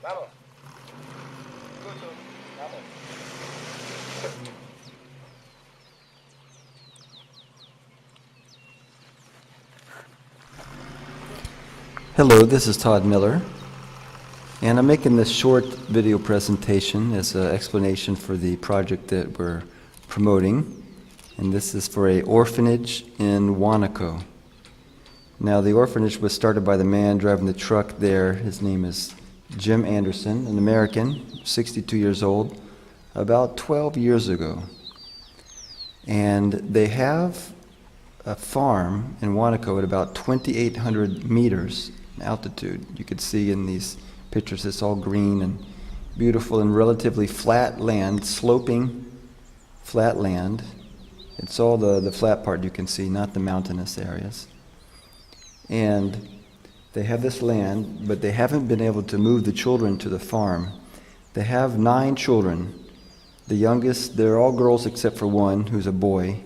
Vamos. Good, good. Vamos. Hello, this is Todd Miller, and I'm making this short video presentation as an explanation for the project that we're promoting, and this is for an orphanage in Huanuco. Now, the orphanage was started by the man driving the truck there. His name is Jim Anderson, an American, 62 years old, about 12 years ago. And they have a farm in Huanuco at about 2,800 meters altitude. You could see in these pictures it's all green and beautiful and relatively flat land, sloping flat land. It's all the flat part you can see, not the mountainous areas. And they have this land, but they haven't been able to move the children to the farm. They have 9 children. The youngest, they're all girls except for one who's a boy,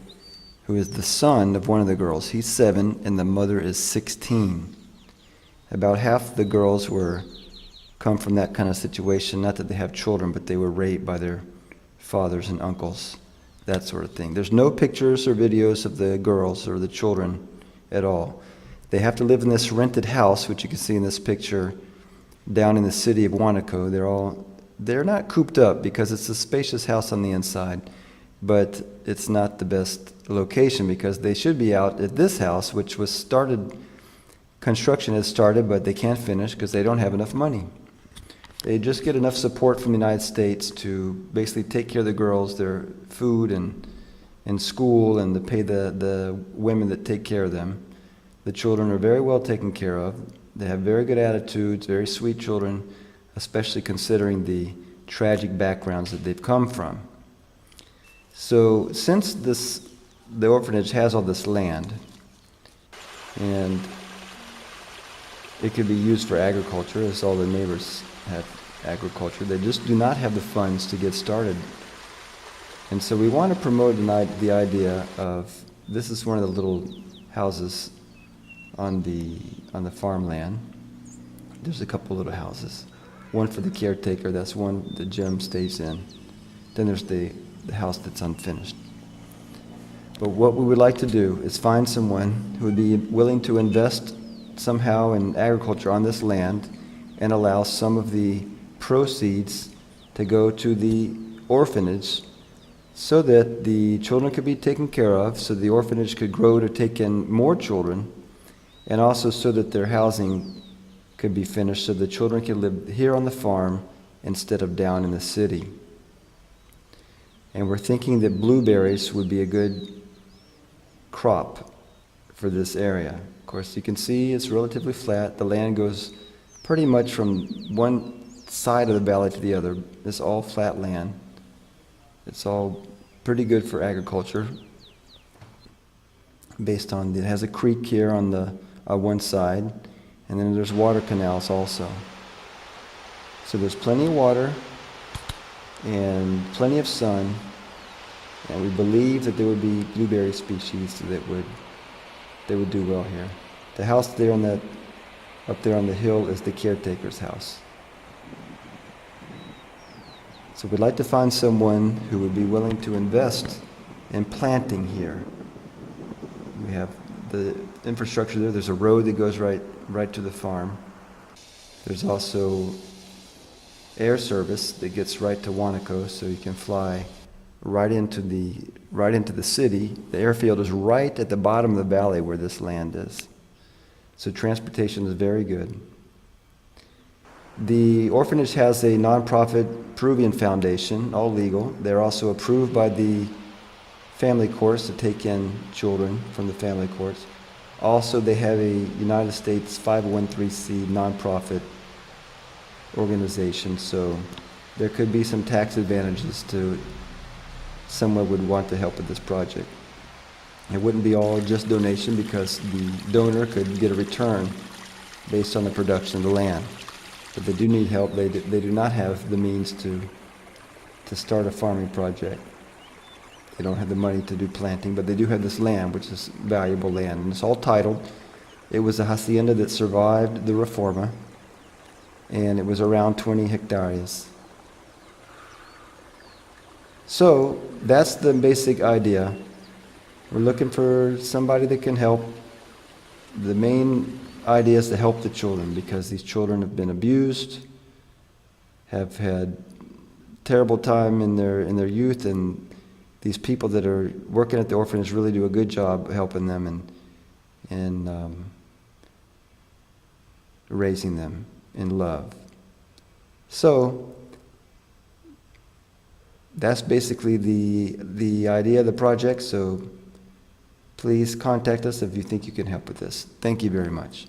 who is the son of one of the girls. He's 7 and the mother is 16. About half the girls come from that kind of situation, not that they have children, but they were raped by their fathers and uncles, that sort of thing. There's no pictures or videos of the girls or the children at all. They have to live in this rented house, which you can see in this picture, down in the city of Huanuco. They're not cooped up because it's a spacious house on the inside, but it's not the best location because they should be out at this house, which was started. Construction has started, but they can't finish because they don't have enough money. They just get enough support from the United States to basically take care of the girls, their food and school, and to pay the women that take care of them. The children are very well taken care of. They have very good attitudes, very sweet children, especially considering the tragic backgrounds that they've come from. So since the orphanage has all this land, and it could be used for agriculture, as all the neighbors have agriculture. They just do not have the funds to get started. And so we want to promote the idea of, this is one of the little houses on the farmland. There's a couple little houses. One for the caretaker, that's one that Jim stays in. Then there's the house that's unfinished. But what we would like to do is find someone who would be willing to invest somehow in agriculture on this land and allow some of the proceeds to go to the orphanage so that the children could be taken care of, so the orphanage could grow to take in more children, and also so that their housing could be finished so the children could live here on the farm instead of down in the city. And we're thinking that blueberries would be a good crop for this area. Of course, you can see it's relatively flat. The land goes pretty much from one side of the valley to the other. It's all flat land. It's all pretty good for agriculture. Based on, it has a creek here on one side, and then there's water canals also. So there's plenty of water and plenty of sun, and we believe that there would be blueberry species that would do well here. The house there up there on the hill is the caretaker's house. So we'd like to find someone who would be willing to invest in planting here. We have the infrastructure there. There's a road that goes right to the farm. There's also air service that gets right to Huanuco, so you can fly right into the city. The airfield is right at the bottom of the valley where this land is. So transportation is very good. The orphanage has a nonprofit Peruvian foundation, all legal. They're also approved by the family courts to take in children from the family courts. Also, they have a United States 501(c) nonprofit organization, so there could be some tax advantages to someone would want to help with this project. It wouldn't be all just donation because the donor could get a return based on the production of the land. But they do need help. They do not have the means to start a farming project. They don't have the money to do planting, but they do have this land, which is valuable land. And it's all titled. It was a hacienda that survived the Reforma, and it was around 20 hectares. So that's the basic idea. We're looking for somebody that can help. The main idea is to help the children, because these children have been abused, have had terrible time in their youth, and these people that are working at the orphanage really do a good job helping them and raising them in love. So that's basically the idea of the project. So please contact us if you think you can help with this. Thank you very much.